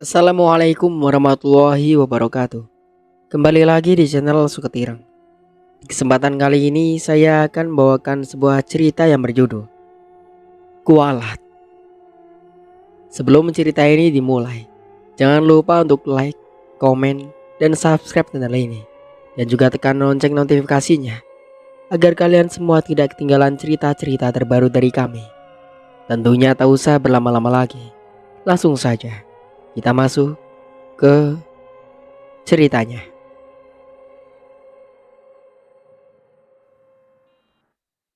Assalamualaikum warahmatullahi wabarakatuh. Kembali lagi di channel Suketirang. Di kesempatan kali ini saya akan membawakan sebuah cerita yang berjudul Kualat. Sebelum cerita ini dimulai, jangan lupa untuk like, komen, dan subscribe channel ini. Dan juga tekan lonceng notifikasinya agar kalian semua tidak ketinggalan cerita-cerita terbaru dari kami. Tentunya tak usah berlama-lama lagi. Langsung saja kita masuk ke ceritanya.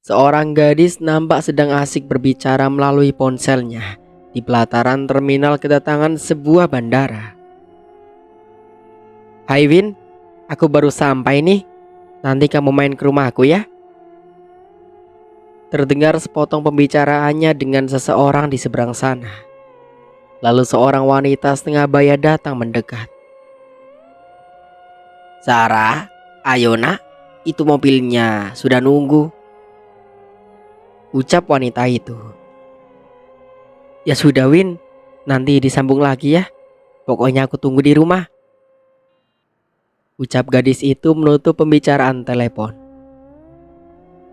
Seorang gadis nampak sedang asik berbicara melalui ponselnya di pelataran terminal kedatangan sebuah bandara. "Hai Win, aku baru sampai nih. Nanti kamu main ke rumahku ya." Terdengar sepotong pembicaraannya dengan seseorang di seberang sana. Lalu seorang wanita setengah baya datang mendekat. "Sarah, ayo nak, itu mobilnya sudah nunggu," ucap wanita itu. "Ya sudah Win, nanti disambung lagi ya. Pokoknya aku tunggu di rumah," ucap gadis itu menutup pembicaraan telepon.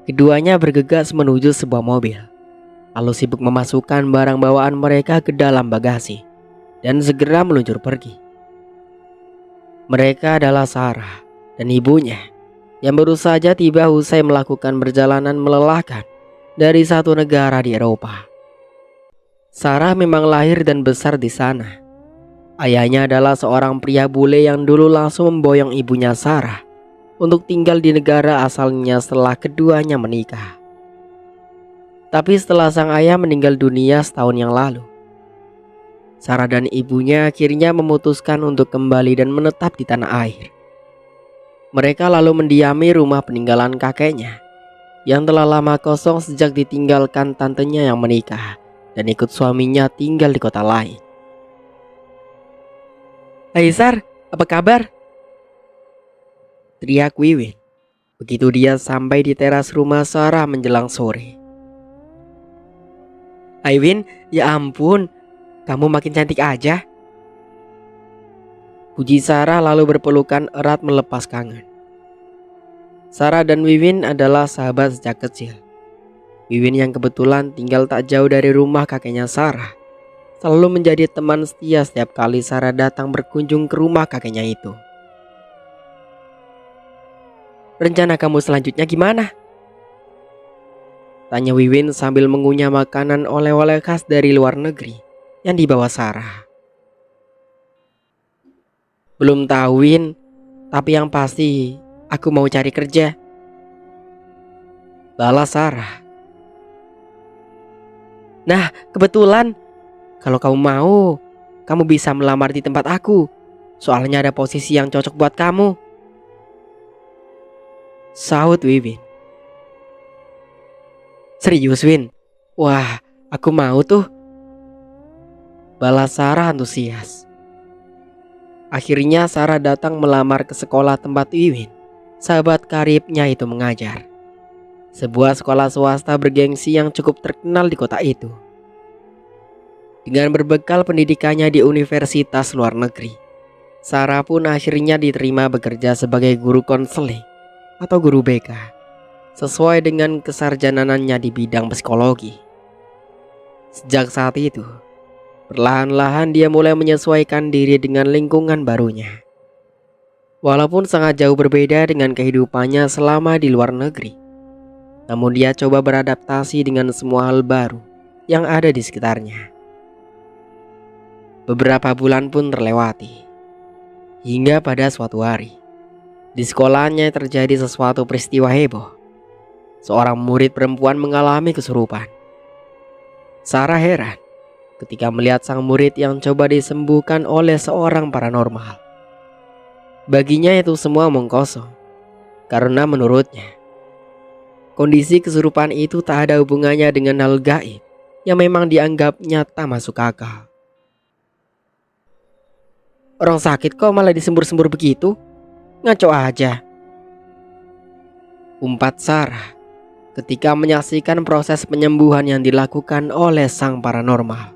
Keduanya bergegas menuju sebuah mobil, lalu sibuk memasukkan barang bawaan mereka ke dalam bagasi dan segera meluncur pergi. Mereka adalah Sarah dan ibunya yang baru saja tiba usai melakukan perjalanan melelahkan dari satu negara di Eropa. Sarah memang lahir dan besar di sana. Ayahnya adalah seorang pria bule yang dulu langsung memboyong ibunya Sarah untuk tinggal di negara asalnya setelah keduanya menikah. Tapi setelah sang ayah meninggal dunia setahun yang lalu, Sarah dan ibunya akhirnya memutuskan untuk kembali dan menetap di tanah air. Mereka lalu mendiami rumah peninggalan kakeknya yang telah lama kosong sejak ditinggalkan tantenya yang menikah dan ikut suaminya tinggal di kota lain. "Hai Sar, apa kabar?" teriak Wiwin begitu dia sampai di teras rumah Sarah menjelang sore. "Hai Win, ya ampun, kamu makin cantik aja," puji Sarah lalu berpelukan erat melepas kangen. Sarah dan Wiwin adalah sahabat sejak kecil. Wiwin yang kebetulan tinggal tak jauh dari rumah kakeknya Sarah selalu menjadi teman setia setiap kali Sarah datang berkunjung ke rumah kakeknya itu. "Rencana kamu selanjutnya gimana?" tanya Wiwin sambil mengunyah makanan oleh-oleh khas dari luar negeri yang dibawa Sarah. "Belum tahu Win, tapi yang pasti aku mau cari kerja," balas Sarah. "Nah, kebetulan kalau kamu mau, kamu bisa melamar di tempat aku. Soalnya ada posisi yang cocok buat kamu," sahut Wiwin. "Serius Win? Wah, aku mau tuh," balas Sarah antusias. Akhirnya Sarah datang melamar ke sekolah tempat Wiwin, sahabat karibnya itu mengajar. Sebuah sekolah swasta bergengsi yang cukup terkenal di kota itu. Dengan berbekal pendidikannya di universitas luar negeri, Sarah pun akhirnya diterima bekerja sebagai guru konseling atau guru BK sesuai dengan kesarjanannya di bidang psikologi. Sejak saat itu, perlahan-lahan dia mulai menyesuaikan diri dengan lingkungan barunya. Walaupun sangat jauh berbeda dengan kehidupannya selama di luar negeri, namun dia coba beradaptasi dengan semua hal baru yang ada di sekitarnya. Beberapa bulan pun terlewati, hingga pada suatu hari di sekolahnya terjadi sesuatu peristiwa heboh. Seorang murid perempuan mengalami kesurupan. Sarah heran ketika melihat sang murid yang coba disembuhkan oleh seorang paranormal. Baginya itu semua omong kosong, karena menurutnya kondisi kesurupan itu tak ada hubungannya dengan hal gaib yang memang dianggapnya tak masuk akal. "Orang sakit kok malah disembur-sembur begitu? Ngaco aja," umpat Sarah ketika menyaksikan proses penyembuhan yang dilakukan oleh sang paranormal.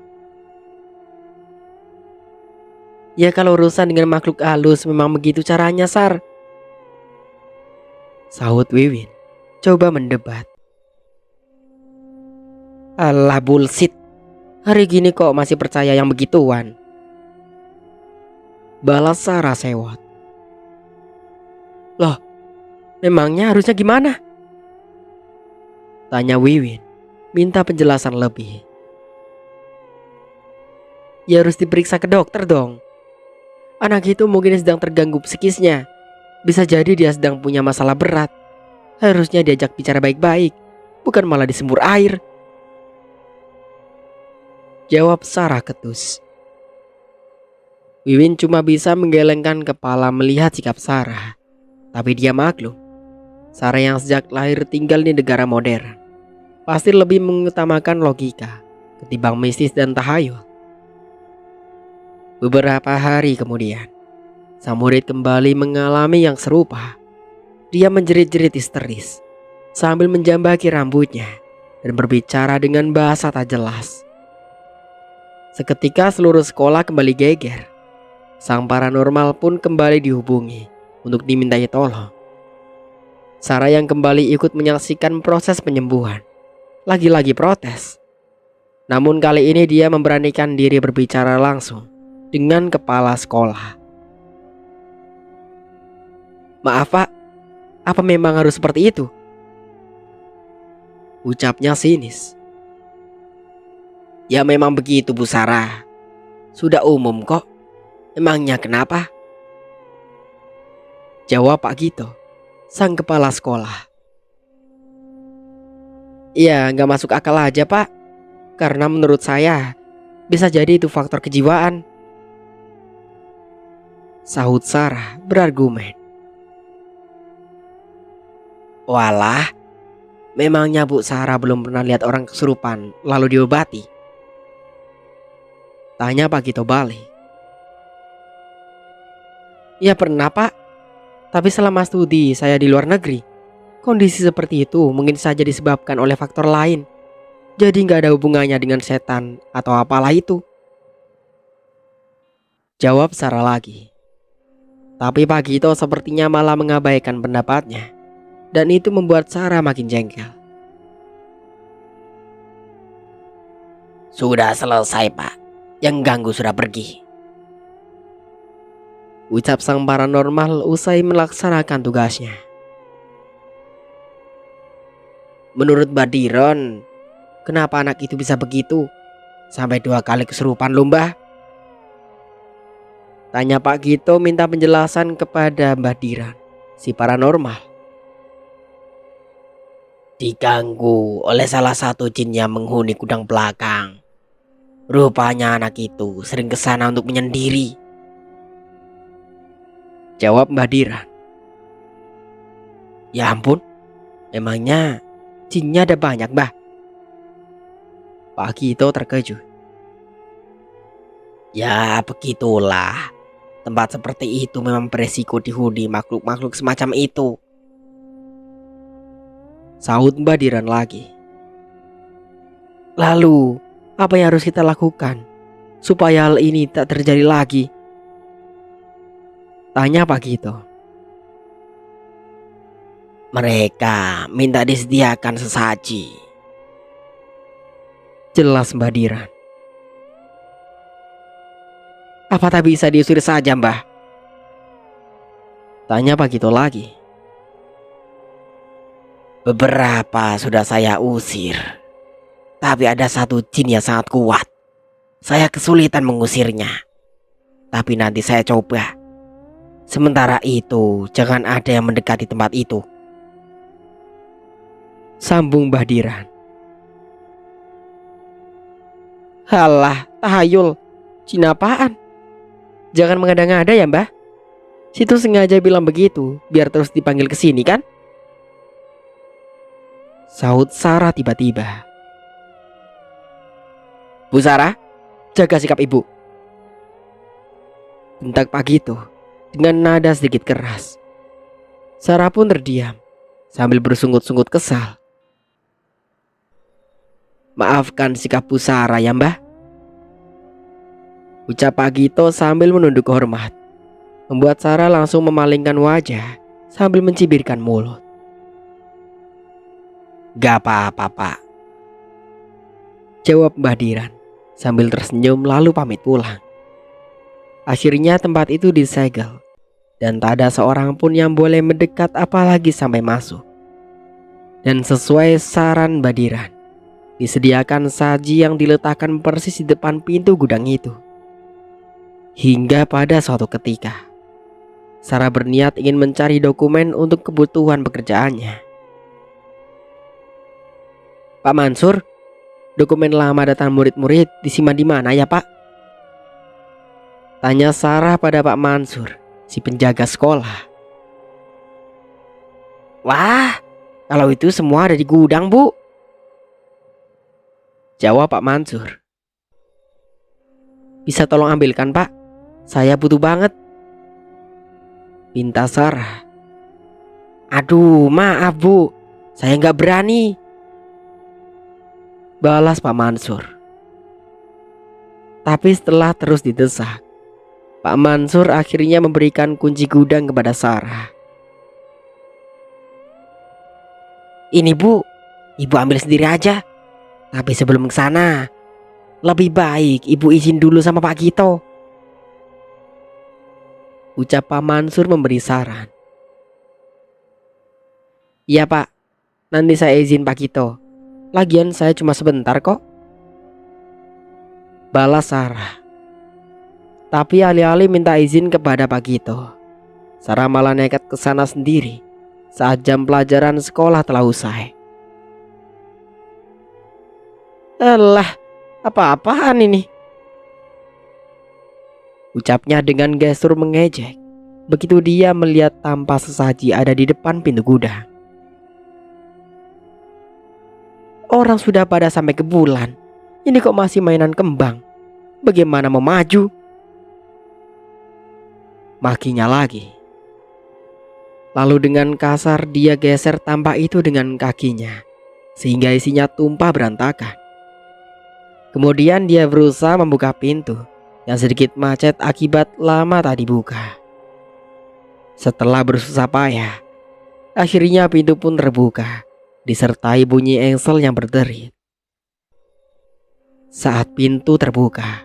Ya kalau urusan dengan makhluk halus memang begitu caranya, Sar. Sahut Wiwin, coba mendebat. Alah bullshit. Hari gini kok masih percaya yang begituan? Balas Sarah sewot. Loh, memangnya harusnya gimana? Tanya Wiwin, minta penjelasan lebih. Ya harus diperiksa ke dokter dong. Anak itu mungkin sedang terganggu psikisnya. Bisa jadi dia sedang punya masalah berat. Harusnya diajak bicara baik-baik, bukan malah disembur air. Jawab Sarah ketus. Wiwin cuma bisa menggelengkan kepala melihat sikap Sarah. Tapi dia maklum, Sarah yang sejak lahir tinggal di negara modern pasti lebih mengutamakan logika ketimbang mistis dan tahayul. Beberapa hari kemudian, sang murid kembali mengalami yang serupa. Dia menjerit-jerit histeris sambil menjambaki rambutnya dan berbicara dengan bahasa tak jelas. Seketika seluruh sekolah kembali geger. Sang paranormal pun kembali dihubungi untuk dimintai tolong. Sarah yang kembali ikut menyaksikan proses penyembuhan lagi-lagi protes. Namun kali ini dia memberanikan diri berbicara langsung dengan kepala sekolah. Maaf Pak, apa memang harus seperti itu? Ucapnya sinis. Ya memang begitu Bu Sarah. Sudah umum kok. Emangnya kenapa? Jawab Pak Gito, sang kepala sekolah. Iya gak masuk akal aja Pak. Karena menurut saya bisa jadi itu faktor kejiwaan. Sahut Sarah berargumen. Walah, memangnya Bu Sarah belum pernah lihat orang kesurupan lalu diobati? Tanya Pak Gito balik. Ya pernah Pak, tapi selama studi saya di luar negeri, kondisi seperti itu mungkin saja disebabkan oleh faktor lain. Jadi gak ada hubungannya dengan setan atau apalah itu. Jawab Sarah lagi. Tapi Pak Gito sepertinya malah mengabaikan pendapatnya. Dan itu membuat Sarah makin jengkel. Sudah selesai Pak, yang ganggu sudah pergi. Ucap sang paranormal usai melaksanakan tugasnya. Menurut Badiron, kenapa anak itu bisa begitu? Sampai 2 kali kesurupan lomba? Tanya Pak Gito minta penjelasan kepada Mbah Diran, si paranormal. Diganggu oleh salah satu jin yang menghuni gudang belakang. Rupanya anak itu sering kesana untuk menyendiri. Jawab Mbah Diran. Ya ampun, emangnya jinnya ada banyak Mbah? Pak Gito terkejut. Ya begitulah. Tempat seperti itu memang beresiko dihuni makhluk-makhluk semacam itu. Sahut Mbah Diran lagi. Lalu, apa yang harus kita lakukan supaya hal ini tak terjadi lagi? Tanya Pak Gito. Mereka minta disediakan sesaji. Jelas Mbah Diran. Apa tak bisa diusir saja Mbah? Tanya Pak Gito lagi. Beberapa sudah saya usir. Tapi ada satu jin yang sangat kuat. Saya kesulitan mengusirnya. Tapi nanti saya coba. Sementara itu jangan ada yang mendekati tempat itu. Sambung Mbah Diran. Halah, tahayul. Jin apaan? Jangan mengada-ngada ya Mbah. Situ sengaja bilang begitu biar terus dipanggil ke sini kan? Sahut Sarah tiba-tiba. Bu Sarah, jaga sikap ibu. Bentak Pak Gito dengan nada sedikit keras. Sarah pun terdiam sambil bersungut-sungut kesal. Maafkan sikap Bu Sarah ya Mbah. ucap Pak Gito sambil menunduk hormat, membuat Sarah langsung memalingkan wajah sambil mencibirkan mulut. "Gak apa-apa, Pak," jawab Mbah Diran sambil tersenyum lalu pamit pulang. Akhirnya tempat itu disegel dan tak ada seorang pun yang boleh mendekat apalagi sampai masuk. Dan sesuai saran Mbah Diran, disediakan saji yang diletakkan persis di depan pintu gudang itu. Hingga pada suatu ketika, Sarah berniat ingin mencari dokumen untuk kebutuhan pekerjaannya. "Pak Mansur, dokumen lama data murid-murid disimpan di mana ya, Pak?" tanya Sarah pada Pak Mansur, si penjaga sekolah. "Wah, kalau itu semua ada di gudang, Bu," jawab Pak Mansur. "Bisa tolong ambilkan, Pak? Saya butuh banget," pinta Sarah. "Aduh, maaf Bu, saya nggak berani," balas Pak Mansur. Tapi setelah terus didesak, Pak Mansur akhirnya memberikan kunci gudang kepada Sarah. "Ini Bu, Ibu ambil sendiri aja. Tapi sebelum ke sana, lebih baik Ibu izin dulu sama Pak Gito," ucap Pak Mansur memberi saran. "Iya Pak, nanti saya izin Pak Gito. Lagian saya cuma sebentar kok," balas Sarah. Tapi alih-alih minta izin kepada Pak Gito, Sarah malah nekat ke sana sendiri saat jam pelajaran sekolah telah usai. "Alah, apa-apaan ini?" ucapnya dengan gestur mengejek begitu dia melihat tanpa sesaji ada di depan pintu gudang. "Orang sudah pada sampai ke bulan, ini kok masih mainan kembang? Bagaimana mau maju?" makinya lagi. Lalu dengan kasar dia geser tampah itu dengan kakinya sehingga isinya tumpah berantakan. Kemudian dia berusaha membuka pintu yang sedikit macet akibat lama tak dibuka. Setelah bersusah payah, akhirnya pintu pun terbuka disertai bunyi engsel yang berderit. Saat pintu terbuka,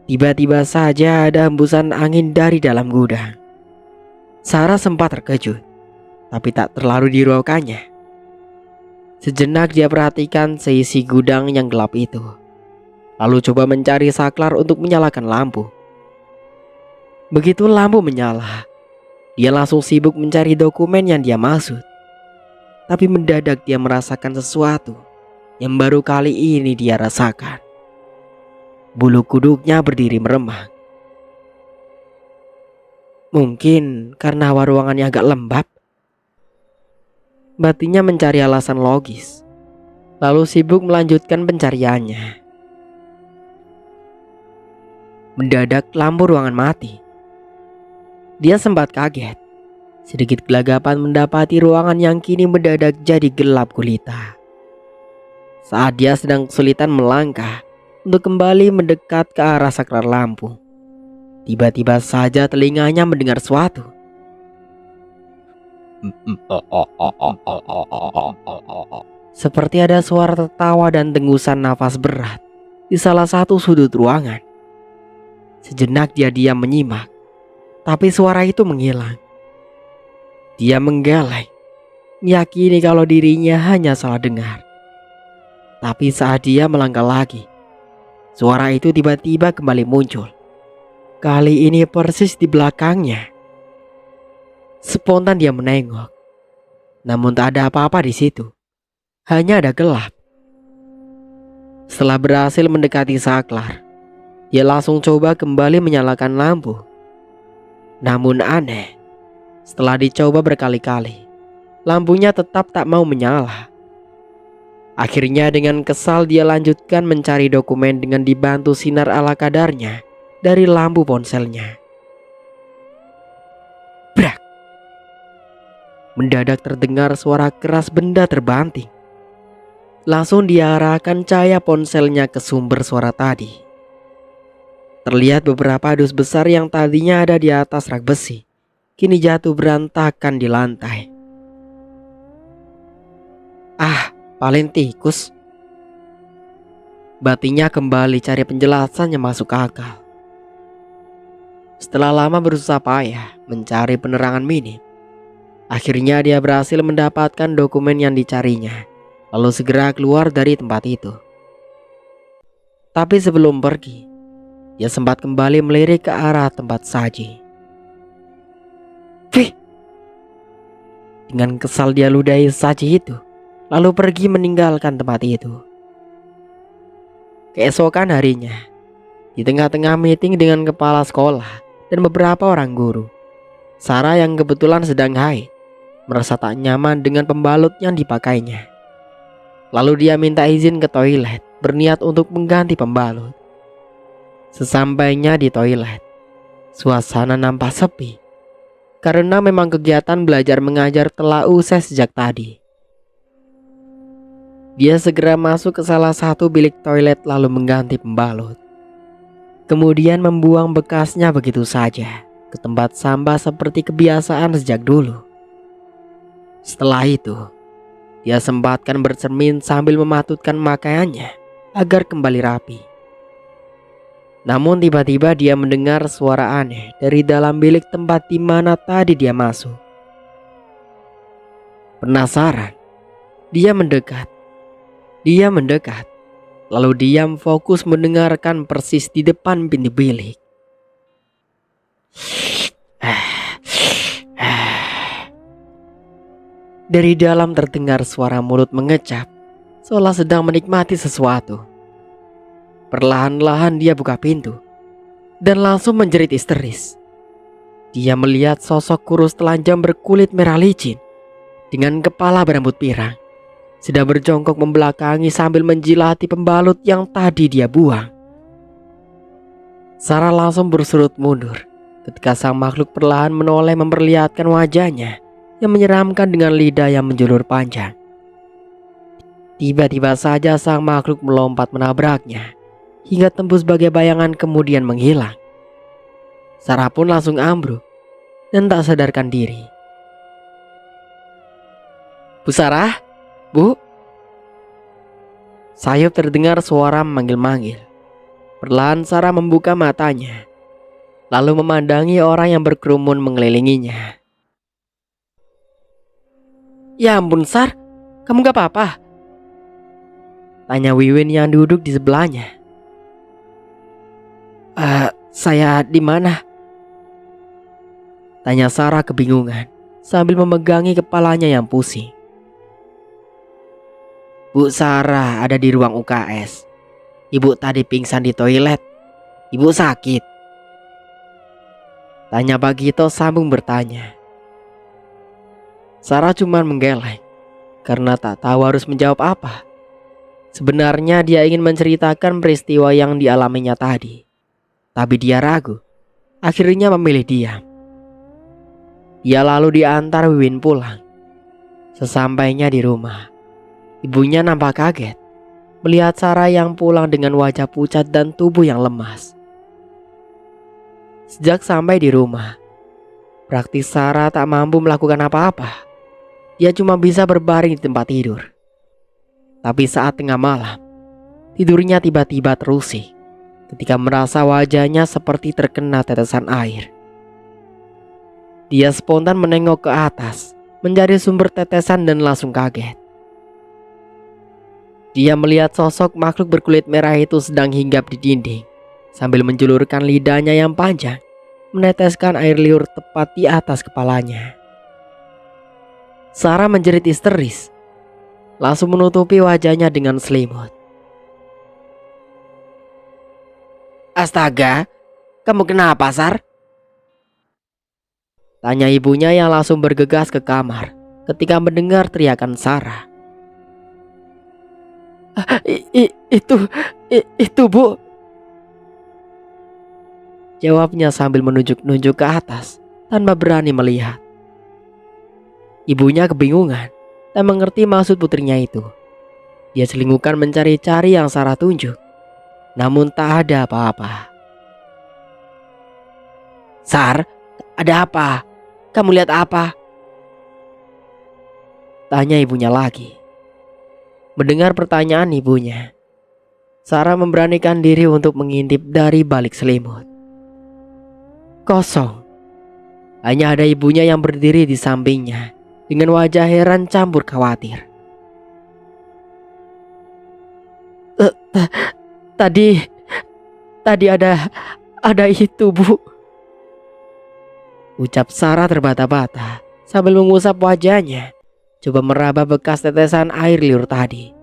tiba-tiba saja ada hembusan angin dari dalam gudang. Sarah sempat terkejut, tapi tak terlalu dihiraukannya. Sejenak dia perhatikan seisi gudang yang gelap itu, lalu coba mencari saklar untuk menyalakan lampu. Begitu lampu menyala, dia langsung sibuk mencari dokumen yang dia maksud. Tapi mendadak dia merasakan sesuatu yang baru kali ini dia rasakan. Bulu kuduknya berdiri meremang. Mungkin karena hawa ruangannya agak lembab. Batinnya mencari alasan logis, lalu sibuk melanjutkan pencariannya. Mendadak lampu ruangan mati. Dia sempat kaget. Sedikit gelagapan mendapati ruangan yang kini mendadak jadi gelap gulita. Saat dia sedang kesulitan melangkah untuk kembali mendekat ke arah saklar lampu, tiba-tiba saja telinganya mendengar suatu. Seperti ada suara tertawa dan dengusan nafas berat di salah satu sudut ruangan. Sejenak dia diam menyimak, tapi suara itu menghilang. Dia menggeleng, meyakini kalau dirinya hanya salah dengar. Tapi saat dia melangkah lagi, suara itu tiba-tiba kembali muncul. Kali ini persis di belakangnya. Spontan dia menengok, namun tak ada apa-apa di situ. Hanya ada gelap. Setelah berhasil mendekati saklar, dia langsung coba kembali menyalakan lampu. Namun aneh, setelah dicoba berkali-kali, lampunya tetap tak mau menyala. Akhirnya dengan kesal dia lanjutkan mencari dokumen dengan dibantu sinar ala kadarnya dari lampu ponselnya. Brak! Mendadak terdengar suara keras benda terbanting. Langsung diarahkan cahaya ponselnya ke sumber suara tadi. Terlihat beberapa dus besar yang tadinya ada di atas rak besi, kini jatuh berantakan di lantai. Ah, paling tikus. Batinnya kembali cari penjelasan yang masuk akal. Setelah lama berusaha payah mencari penerangan minim, akhirnya dia berhasil mendapatkan dokumen yang dicarinya, lalu segera keluar dari tempat itu. Tapi sebelum pergi, dia sempat kembali melirik ke arah tempat saji. Fih! Dengan kesal dia ludahi saji itu, lalu pergi meninggalkan tempat itu. Keesokan harinya, di tengah-tengah meeting dengan kepala sekolah dan beberapa orang guru, Sarah yang kebetulan sedang haid merasa tak nyaman dengan pembalut yang dipakainya. Lalu dia minta izin ke toilet, berniat untuk mengganti pembalut. Sesampainya di toilet, suasana nampak sepi karena memang kegiatan belajar mengajar telah usai sejak tadi. Dia segera masuk ke salah satu bilik toilet lalu mengganti pembalut. Kemudian membuang bekasnya begitu saja ke tempat sampah seperti kebiasaan sejak dulu. Setelah itu, dia sempatkan bercermin sambil mematutkan pakaiannya agar kembali rapi. Namun tiba-tiba dia mendengar suara aneh dari dalam bilik tempat di mana tadi dia masuk. Penasaran, dia mendekat. Lalu diam fokus mendengarkan persis di depan pintu bilik. Dari dalam terdengar suara mulut mengecap, seolah sedang menikmati sesuatu. Perlahan-lahan dia buka pintu dan langsung menjerit histeris. Dia melihat sosok kurus telanjang berkulit merah licin dengan kepala berambut pirang sedang berjongkok membelakangi sambil menjilati pembalut yang tadi dia buang. Sarah langsung bersurut mundur ketika sang makhluk perlahan menoleh memperlihatkan wajahnya yang menyeramkan dengan lidah yang menjulur panjang. Tiba-tiba saja sang makhluk melompat menabraknya hingga tembus bagai bayangan kemudian menghilang. Sarah pun langsung ambruk dan tak sadarkan diri. Bu Sarah, Bu. Sayup terdengar suara memanggil-manggil. Perlahan Sarah membuka matanya, lalu memandangi orang yang berkerumun mengelilinginya. Ya ampun Sar, kamu gak apa-apa? Tanya Wiwin yang duduk di sebelahnya. Saya di mana? Tanya Sarah kebingungan sambil memegangi kepalanya yang pusing. Bu Sarah ada di ruang UKS. Ibu tadi pingsan di toilet. Ibu sakit? Tanya Bagito sambung bertanya. Sarah cuma menggeleng karena tak tahu harus menjawab apa. Sebenarnya dia ingin menceritakan peristiwa yang dialaminya tadi, tapi dia ragu. Akhirnya memilih diam. Dia lalu diantar Wiwin pulang. Sesampainya di rumah, ibunya nampak kaget melihat Sarah yang pulang dengan wajah pucat dan tubuh yang lemas. Sejak sampai di rumah, praktis Sarah tak mampu melakukan apa-apa. Dia cuma bisa berbaring di tempat tidur. Tapi saat tengah malam, tidurnya tiba-tiba terusik ketika merasa wajahnya seperti terkena tetesan air. Dia spontan menengok ke atas, mencari sumber tetesan dan langsung kaget. Dia melihat sosok makhluk berkulit merah itu sedang hinggap di dinding, sambil menjulurkan lidahnya yang panjang, meneteskan air liur tepat di atas kepalanya. Sarah menjerit histeris, langsung menutupi wajahnya dengan selimut. Astaga, kamu kenapa, Sar? Tanya ibunya yang langsung bergegas ke kamar ketika mendengar teriakan Sarah. Itu Bu, jawabnya sambil menunjuk-nunjuk ke atas tanpa berani melihat. Ibunya kebingungan tak mengerti maksud putrinya itu. Dia selingukan mencari-cari yang Sarah tunjuk, namun tak ada apa-apa. "Sar, ada apa? Kamu lihat apa?" tanya ibunya lagi. Mendengar pertanyaan ibunya, Sarah memberanikan diri untuk mengintip dari balik selimut. Kosong. Hanya ada ibunya yang berdiri di sampingnya dengan wajah heran campur khawatir. Tadi ada itu, Bu," ucap Sarah terbata-bata sambil mengusap wajahnya, coba meraba bekas tetesan air liur tadi.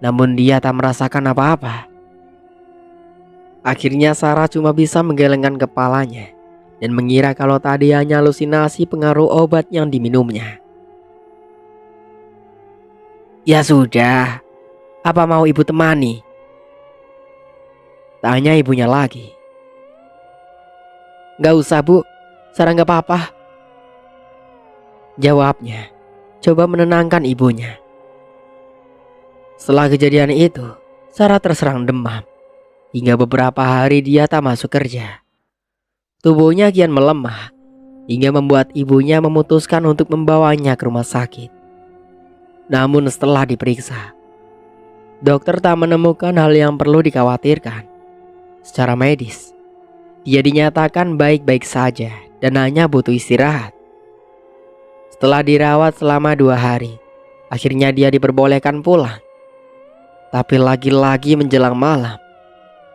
Namun dia tak merasakan apa-apa. Akhirnya Sarah cuma bisa menggelengkan kepalanya dan mengira kalau tadi hanya halusinasi pengaruh obat yang diminumnya. "Ya sudah, apa mau ibu temani?" tanya ibunya lagi. "Gak usah, Bu, Sarah gak apa-apa," jawabnya, coba menenangkan ibunya. Setelah kejadian itu, Sarah terserang demam. Hingga beberapa hari dia tak masuk kerja. Tubuhnya kian melemah, hingga membuat ibunya memutuskan untuk membawanya ke rumah sakit. Namun setelah diperiksa, dokter tak menemukan hal yang perlu dikhawatirkan. Secara medis, dia dinyatakan baik-baik saja dan hanya butuh istirahat. Setelah dirawat selama 2 hari, akhirnya dia diperbolehkan pulang. Tapi lagi-lagi menjelang malam,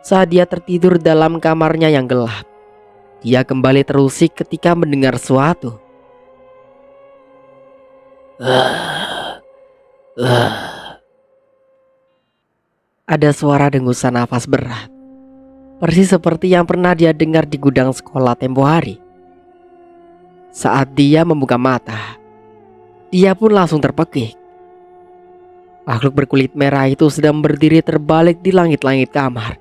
saat dia tertidur dalam kamarnya yang gelap, dia kembali terusik ketika mendengar suatu. Ada suara dengusan nafas berat, persis seperti yang pernah dia dengar di gudang sekolah tempo hari. Saat dia membuka mata, dia pun langsung terpekik. Makhluk berkulit merah itu sedang berdiri terbalik di langit-langit kamar,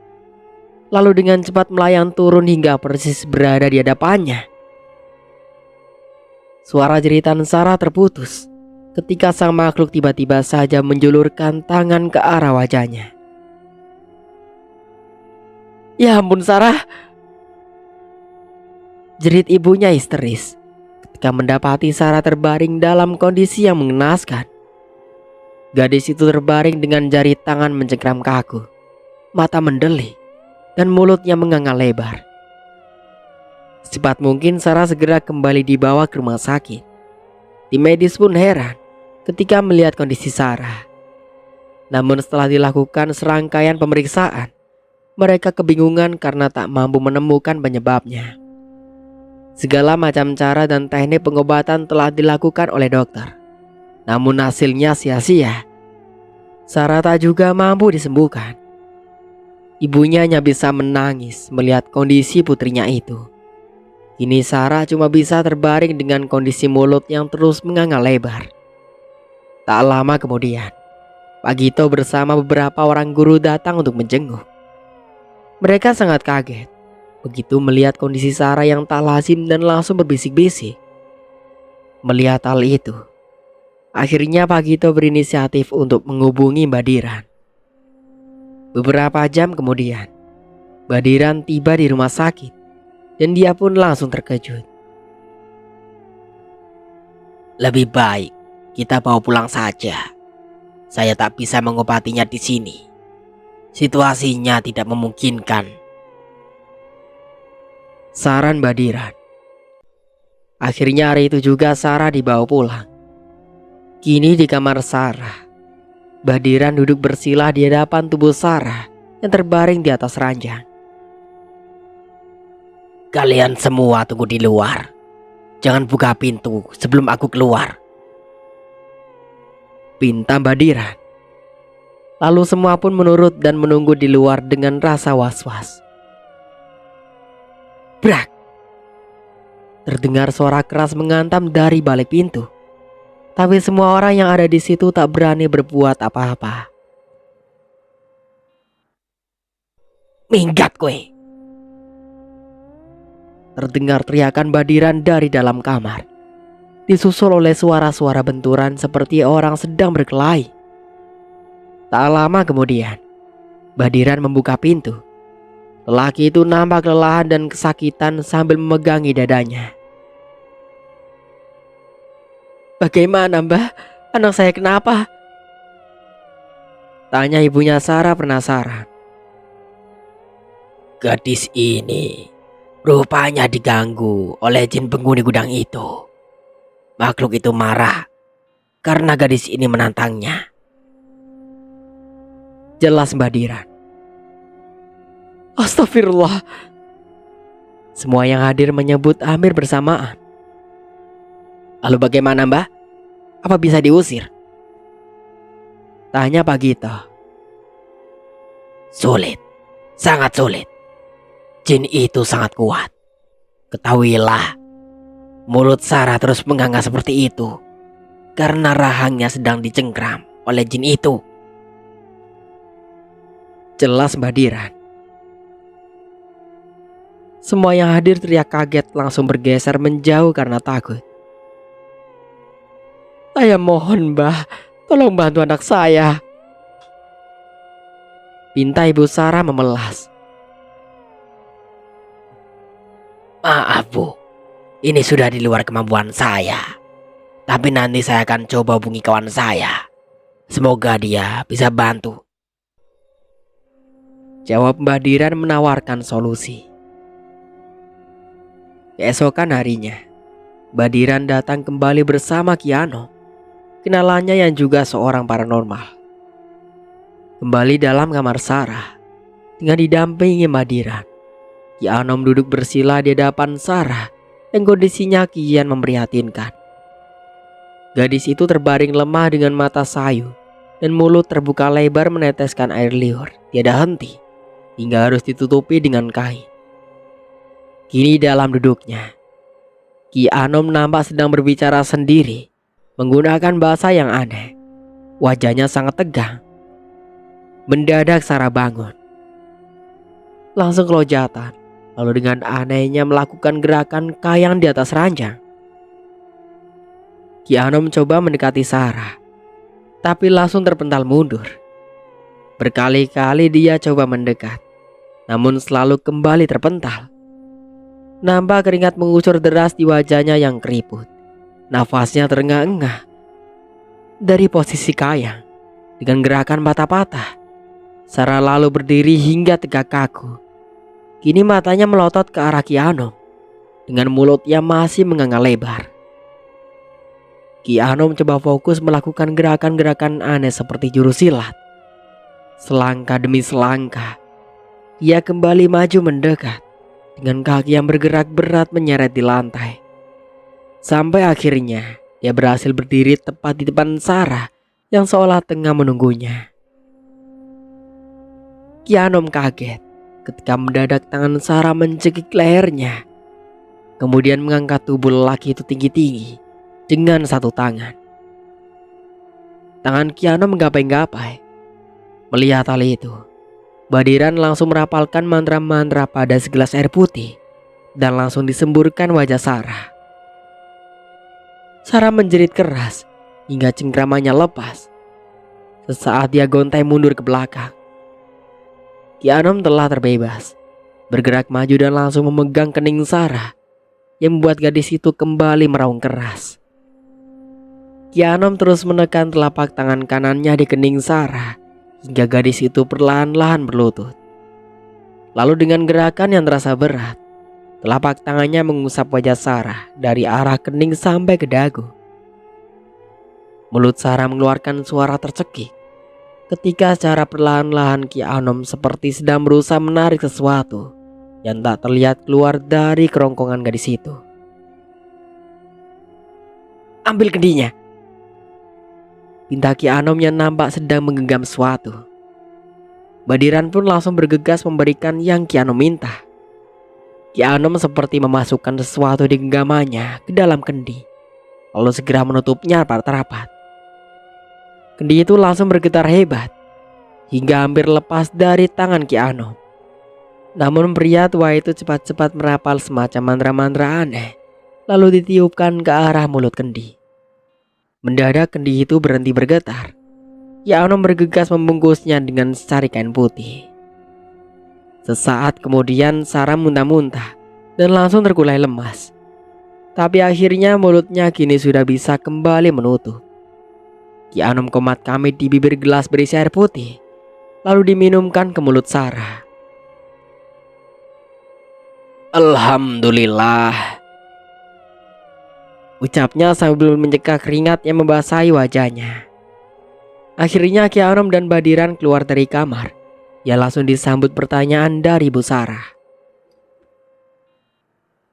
lalu dengan cepat melayang turun hingga persis berada di hadapannya. Suara jeritan Sarah terputus ketika sang makhluk tiba-tiba saja menjulurkan tangan ke arah wajahnya. "Ya ampun, Sarah!" jerit ibunya histeris ketika mendapati Sarah terbaring dalam kondisi yang mengenaskan. Gadis itu terbaring dengan jari tangan mencengkram kaku, mata mendelik, dan mulutnya menganga lebar. Secepat mungkin Sarah segera kembali dibawa ke rumah sakit. Tim medis pun heran ketika melihat kondisi Sarah. Namun setelah dilakukan serangkaian pemeriksaan, mereka kebingungan karena tak mampu menemukan penyebabnya. Segala macam cara dan teknik pengobatan telah dilakukan oleh dokter, namun hasilnya sia-sia. Sarah tak juga mampu disembuhkan. Ibunya hanya bisa menangis melihat kondisi putrinya itu. Kini Sarah cuma bisa terbaring dengan kondisi mulut yang terus menganga lebar. Tak lama kemudian, Pak Gito bersama beberapa orang guru datang untuk menjenguk. Mereka sangat kaget begitu melihat kondisi Sarah yang tak lazim dan langsung berbisik-bisik. Melihat hal itu, akhirnya Pak Gito berinisiatif untuk menghubungi Mbak Diran. Beberapa jam kemudian, Mbak Diran tiba di rumah sakit dan dia pun langsung terkejut. "Lebih baik kita bawa pulang saja. Saya tak bisa mengobatinya di sini. Situasinya tidak memungkinkan," saran Mbak Diran. Akhirnya hari itu juga Sarah dibawa pulang. Kini di kamar Sarah, Mbak Diran duduk bersila di hadapan tubuh Sarah yang terbaring di atas ranjang. "Kalian semua tunggu di luar. Jangan buka pintu sebelum aku keluar," pinta Mbak Diran. Lalu semua pun menurut dan menunggu di luar dengan rasa was-was. Brak! Terdengar suara keras mengantam dari balik pintu. Tapi semua orang yang ada di situ tak berani berbuat apa-apa. "Minggat kowe!" Terdengar teriakan Mbak Diran dari dalam kamar, disusul oleh suara-suara benturan seperti orang sedang berkelahi. Tak lama kemudian, Mbak Diran membuka pintu. Lelaki itu nampak kelelahan dan kesakitan sambil memegangi dadanya. "Bagaimana, Mbah? Anak saya kenapa?" tanya ibunya Sarah penasaran. Gadis ini rupanya diganggu oleh jin penghuni gudang itu. Makhluk itu marah karena gadis ini menantangnya. Jelas Mbah Diran. Astagfirullah. Semua yang hadir menyebut Amir bersamaan. Lalu bagaimana, Mbah? Apa bisa diusir? Tanya Pak Gito. Sulit, sangat sulit. Jin itu sangat kuat. Ketahuilah, mulut Sarah terus menganga seperti itu karena rahangnya sedang dicengkram oleh jin itu. Jelas Mbah Diran. Semua yang hadir teriak kaget langsung bergeser menjauh karena takut. "Saya mohon Mbah, tolong bantu anak saya," pinta Ibu Sarah memelas. Maaf Bu, ini sudah di luar kemampuan saya. Tapi nanti saya akan coba hubungi kawan saya. Semoga dia bisa bantu. Jawab Mbah Diran menawarkan solusi. Keesokan harinya, Mbah Diran datang kembali bersama Ki Anom, kenalannya yang juga seorang paranormal. Kembali dalam kamar Sarah, dengan didampingi Mbah Diran. Ki Anom duduk bersila di hadapan Sarah yang kondisinya kian memprihatinkan. Gadis itu terbaring lemah dengan mata sayu dan mulut terbuka lebar meneteskan air liur tiada henti hingga harus ditutupi dengan kain. Kini dalam duduknya, Ki Anom nampak sedang berbicara sendiri menggunakan bahasa yang aneh. Wajahnya sangat tegang. Mendadak Sarah bangun, langsung kelojatan, lalu dengan anehnya melakukan gerakan kayang di atas ranjang. Ki Anom coba mendekati Sarah, tapi langsung terpental mundur. Berkali-kali dia coba mendekat, namun selalu kembali terpental. Nampak keringat mengucur deras di wajahnya yang keriput. Nafasnya terengah-engah. Dari posisi kayang, dengan gerakan patah-patah, Sarah lalu berdiri hingga tegak kaku. Kini matanya melotot ke arah Ki Anom, dengan mulut yang masih menganga lebar. Ki Anom coba fokus melakukan gerakan-gerakan aneh seperti jurus silat. Selangkah demi selangkah, ia kembali maju mendekat, dengan kaki yang bergerak berat menyeret di lantai. Sampai akhirnya dia berhasil berdiri tepat di depan Sarah yang seolah tengah menunggunya. Ki Anom kaget ketika mendadak tangan Sarah mencekik lehernya, kemudian mengangkat tubuh lelaki itu tinggi-tinggi dengan satu tangan. Tangan Ki Anom menggapai-gapai. Melihat hal itu, Mbah Diran langsung merapalkan mantra-mantra pada segelas air putih dan langsung disemburkan wajah Sarah. Sarah menjerit keras hingga cengkramannya lepas. Sesaat dia gontai mundur ke belakang. Ki Anom telah terbebas, bergerak maju dan langsung memegang kening Sarah yang membuat gadis itu kembali meraung keras. Ki Anom terus menekan telapak tangan kanannya di kening Sarah hingga gadis itu perlahan-lahan berlutut. Lalu dengan gerakan yang terasa berat, telapak tangannya mengusap wajah Sarah dari arah kening sampai ke dagu. Mulut Sarah mengeluarkan suara tercekik ketika secara perlahan-lahan Ki Anom seperti sedang berusaha menarik sesuatu yang tak terlihat keluar dari kerongkongan gadis itu. "Ambil kendinya," pinta Ki Anom yang nampak sedang menggenggam sesuatu. Mbah Diran pun langsung bergegas memberikan yang Ki Anom minta. Ki Anom seperti memasukkan sesuatu di genggamannya ke dalam kendi, lalu segera menutupnya rapat-rapat. Kendi itu langsung bergetar hebat hingga hampir lepas dari tangan Ki Anom. Namun pria tua itu cepat-cepat merapal semacam mantra-mantra aneh, lalu ditiupkan ke arah mulut kendi. Mendadak kendi itu berhenti bergetar. Ki Anom bergegas membungkusnya dengan secari kain putih. Sesaat kemudian Sarah muntah-muntah dan langsung terkulai lemas. Tapi akhirnya mulutnya kini sudah bisa kembali menutup. Ki Anom komat kamit di bibir gelas berisi air putih, lalu diminumkan ke mulut Sarah. Alhamdulillah, Ucapnya sambil mencekak keringat yang membasahi wajahnya. Akhirnya Ki Anom dan Badiran keluar dari kamar. Ia langsung disambut pertanyaan dari Bu Sarah.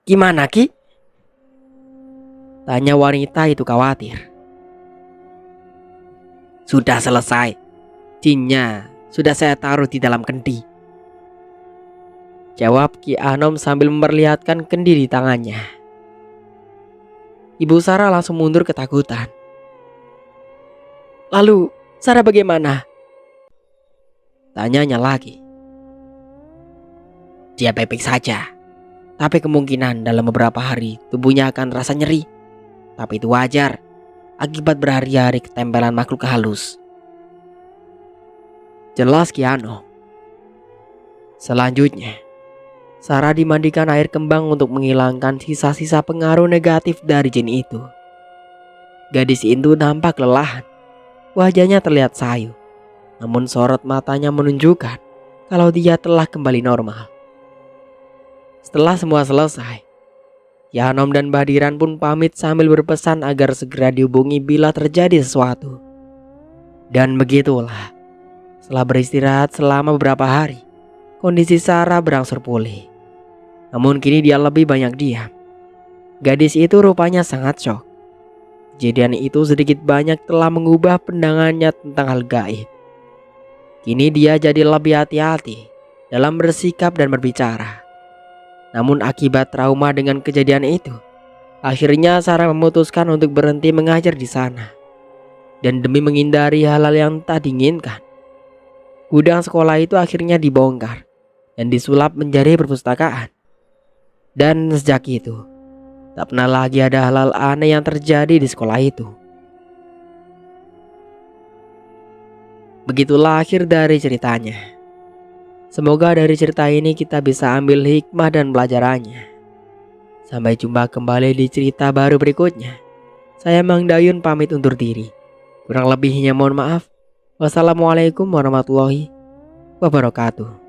gimana Ki? Tanya wanita itu khawatir. Sudah selesai. Jinnya sudah saya taruh di dalam kendi, jawab Ki Anom sambil memperlihatkan kendi di tangannya. Ibu Sarah langsung mundur ketakutan. Lalu Sarah bagaimana? Tanyanya lagi. Dia baik-baik saja. Tapi kemungkinan dalam beberapa hari tubuhnya akan terasa nyeri. Tapi itu wajar akibat berhari-hari ketempelan makhluk halus, jelas Ki Anom. Selanjutnya, Sarah dimandikan air kembang untuk menghilangkan sisa-sisa pengaruh negatif dari jin itu. Gadis itu nampak kelelahan. Wajahnya terlihat sayu, namun sorot matanya menunjukkan kalau dia telah kembali normal. Setelah semua selesai, Ki Anom dan Badiran pun pamit sambil berpesan agar segera dihubungi bila terjadi sesuatu. Dan begitulah, setelah beristirahat selama beberapa hari, kondisi Sarah berangsur pulih. Namun kini dia lebih banyak diam. Gadis itu rupanya sangat syok. Kejadian itu sedikit banyak telah mengubah pandangannya tentang hal gaib. Kini dia jadi lebih hati-hati dalam bersikap dan berbicara. Namun akibat trauma dengan kejadian itu, akhirnya Sarah memutuskan untuk berhenti mengajar di sana. Dan demi menghindari hal-hal yang tak diinginkan, gudang sekolah itu akhirnya dibongkar dan disulap menjadi perpustakaan. Dan sejak itu, tak pernah lagi ada hal-hal aneh yang terjadi di sekolah itu. Begitulah akhir dari ceritanya. Semoga dari cerita ini kita bisa ambil hikmah dan pelajarannya. Sampai jumpa kembali di cerita baru berikutnya. Saya Mang Dayun pamit undur diri. Kurang lebihnya mohon maaf. Wassalamualaikum warahmatullahi wabarakatuh.